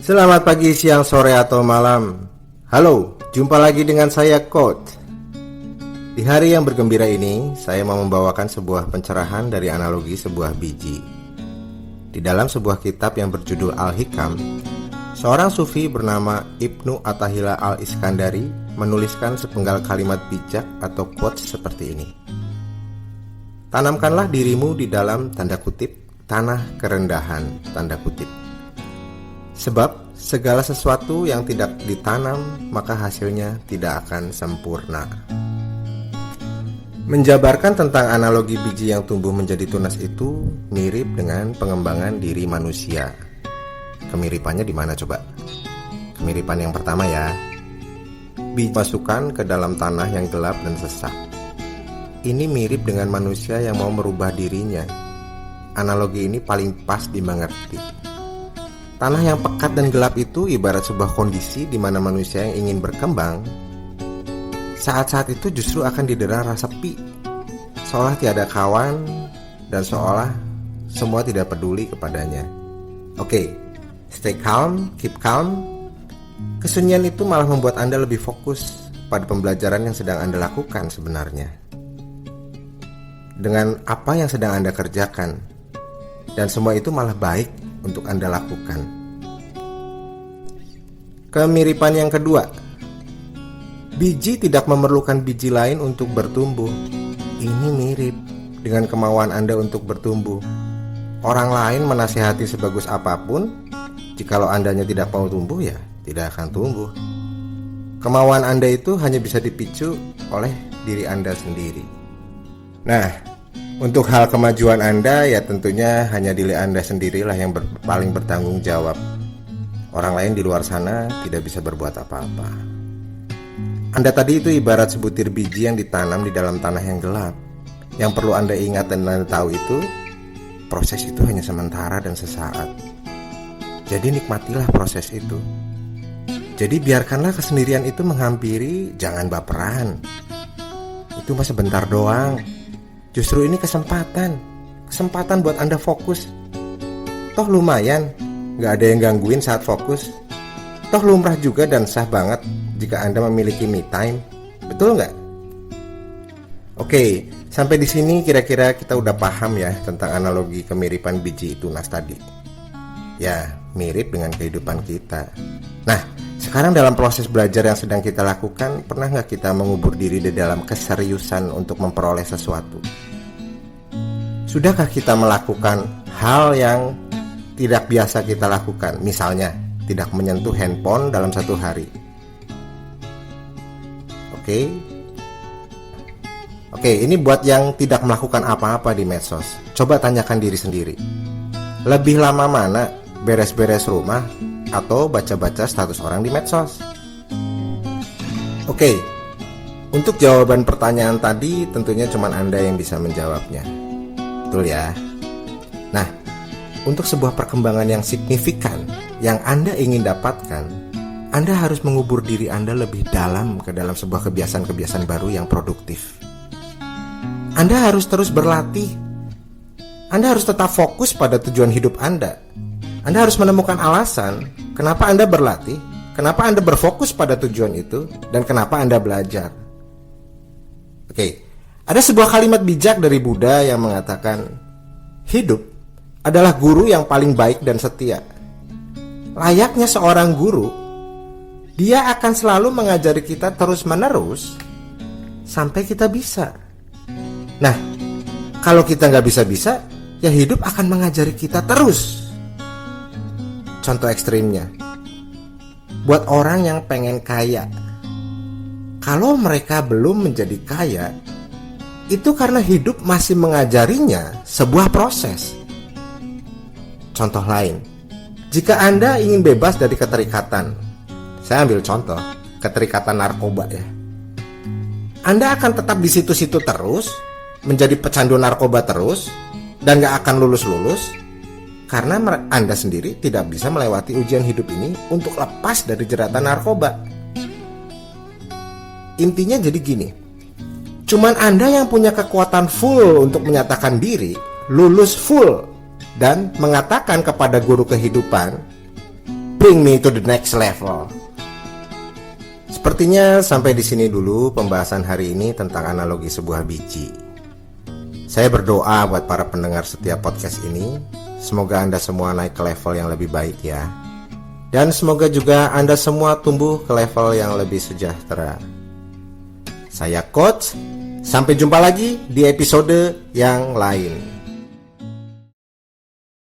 Selamat pagi, siang, sore, atau malam. Halo, jumpa lagi dengan saya Coach. Di hari yang bergembira ini, saya mau membawakan sebuah pencerahan dari analogi sebuah biji. Di dalam sebuah kitab yang berjudul Al-Hikam, seorang sufi bernama Ibnu Atha'illah Al-Iskandari menuliskan sepenggal kalimat bijak atau quotes seperti ini. Tanamkanlah dirimu di dalam tanda kutip tanah kerendahan tanda kutip. Sebab segala sesuatu yang tidak ditanam maka hasilnya tidak akan sempurna. Menjabarkan tentang analogi biji yang tumbuh menjadi tunas itu mirip dengan pengembangan diri manusia. Kemiripannya di mana coba? Kemiripan yang pertama ya. Biji masukkan ke dalam tanah yang gelap dan sesak. Ini mirip dengan manusia yang mau merubah dirinya. Analogi ini paling pas dimengerti. Tanah yang pekat dan gelap itu ibarat sebuah kondisi di mana manusia yang ingin berkembang, saat-saat itu justru akan didera rasa sepi, seolah tiada kawan dan seolah semua tidak peduli kepadanya. Oke, stay calm, keep calm. Kesunyian itu malah membuat Anda lebih fokus pada pembelajaran yang sedang Anda lakukan sebenarnya, dengan apa yang sedang Anda kerjakan, dan semua itu malah baik untuk Anda lakukan. Kemiripan yang kedua, biji tidak memerlukan biji lain untuk bertumbuh. Ini mirip dengan kemauan Anda untuk bertumbuh. Orang lain menasihati sebagus apapun, jikalau Andanya tidak mau tumbuh, ya tidak akan tumbuh. Kemauan Anda itu hanya bisa dipicu oleh diri Anda sendiri. Nah, untuk hal kemajuan Anda, ya tentunya hanya diri Anda sendirilah yang paling bertanggung jawab. Orang lain di luar sana tidak bisa berbuat apa-apa. Anda tadi itu ibarat sebutir biji yang ditanam di dalam tanah yang gelap. Yang perlu Anda ingat dan Anda tahu itu, proses itu hanya sementara dan sesaat. Jadi nikmatilah proses itu. Jadi biarkanlah kesendirian itu menghampiri, jangan baperan. Itu mah sebentar doang. Justru ini kesempatan buat Anda fokus. Toh lumayan, gak ada yang gangguin saat fokus. Toh lumrah juga dan sah banget jika Anda memiliki me time. Betul gak? Oke, sampai di sini kira-kira kita udah paham ya tentang analogi kemiripan biji tunas tadi. Ya, mirip dengan kehidupan kita. Nah, sekarang dalam proses belajar yang sedang kita lakukan, pernah gak kita mengubur diri di dalam keseriusan untuk memperoleh sesuatu? Sudahkah kita melakukan hal yang tidak biasa kita lakukan? Misalnya, tidak menyentuh handphone dalam satu hari. Oke, ini buat yang tidak melakukan apa-apa di medsos. Coba tanyakan diri sendiri. Lebih lama mana beres-beres rumah atau baca-baca status orang di medsos? Oke, untuk jawaban pertanyaan tadi tentunya cuma Anda yang bisa menjawabnya. Betul ya? Nah, untuk sebuah perkembangan yang signifikan yang Anda ingin dapatkan, Anda harus mengubur diri Anda lebih dalam ke dalam sebuah kebiasaan-kebiasaan baru yang produktif. Anda harus terus berlatih. Anda harus tetap fokus pada tujuan hidup Anda. Anda harus menemukan alasan kenapa Anda berlatih, kenapa Anda berfokus pada tujuan itu, dan kenapa Anda belajar. Oke, ada sebuah kalimat bijak dari Buddha yang mengatakan, hidup adalah guru yang paling baik dan setia. Layaknya seorang guru, dia akan selalu mengajari kita terus-menerus sampai kita bisa. Nah, kalau kita nggak bisa-bisa, ya hidup akan mengajari kita terus. Contoh ekstrimnya, buat orang yang pengen kaya, kalau mereka belum menjadi kaya, itu karena hidup masih mengajarinya sebuah proses. Contoh lain, jika Anda ingin bebas dari keterikatan, saya ambil contoh, keterikatan narkoba ya. Anda akan tetap di situ-situ terus, menjadi pecandu narkoba terus, dan gak akan lulus-lulus, karena Anda sendiri tidak bisa melewati ujian hidup ini untuk lepas dari jeratan narkoba. Intinya jadi gini, cuman Anda yang punya kekuatan full untuk menyatakan diri, lulus full, dan mengatakan kepada guru kehidupan, bring me to the next level. Sepertinya sampai di sini dulu pembahasan hari ini tentang analogi sebuah biji. Saya berdoa buat para pendengar setiap podcast ini, semoga Anda semua naik ke level yang lebih baik ya. Dan semoga juga Anda semua tumbuh ke level yang lebih sejahtera. Saya Coach, sampai jumpa lagi di episode yang lain.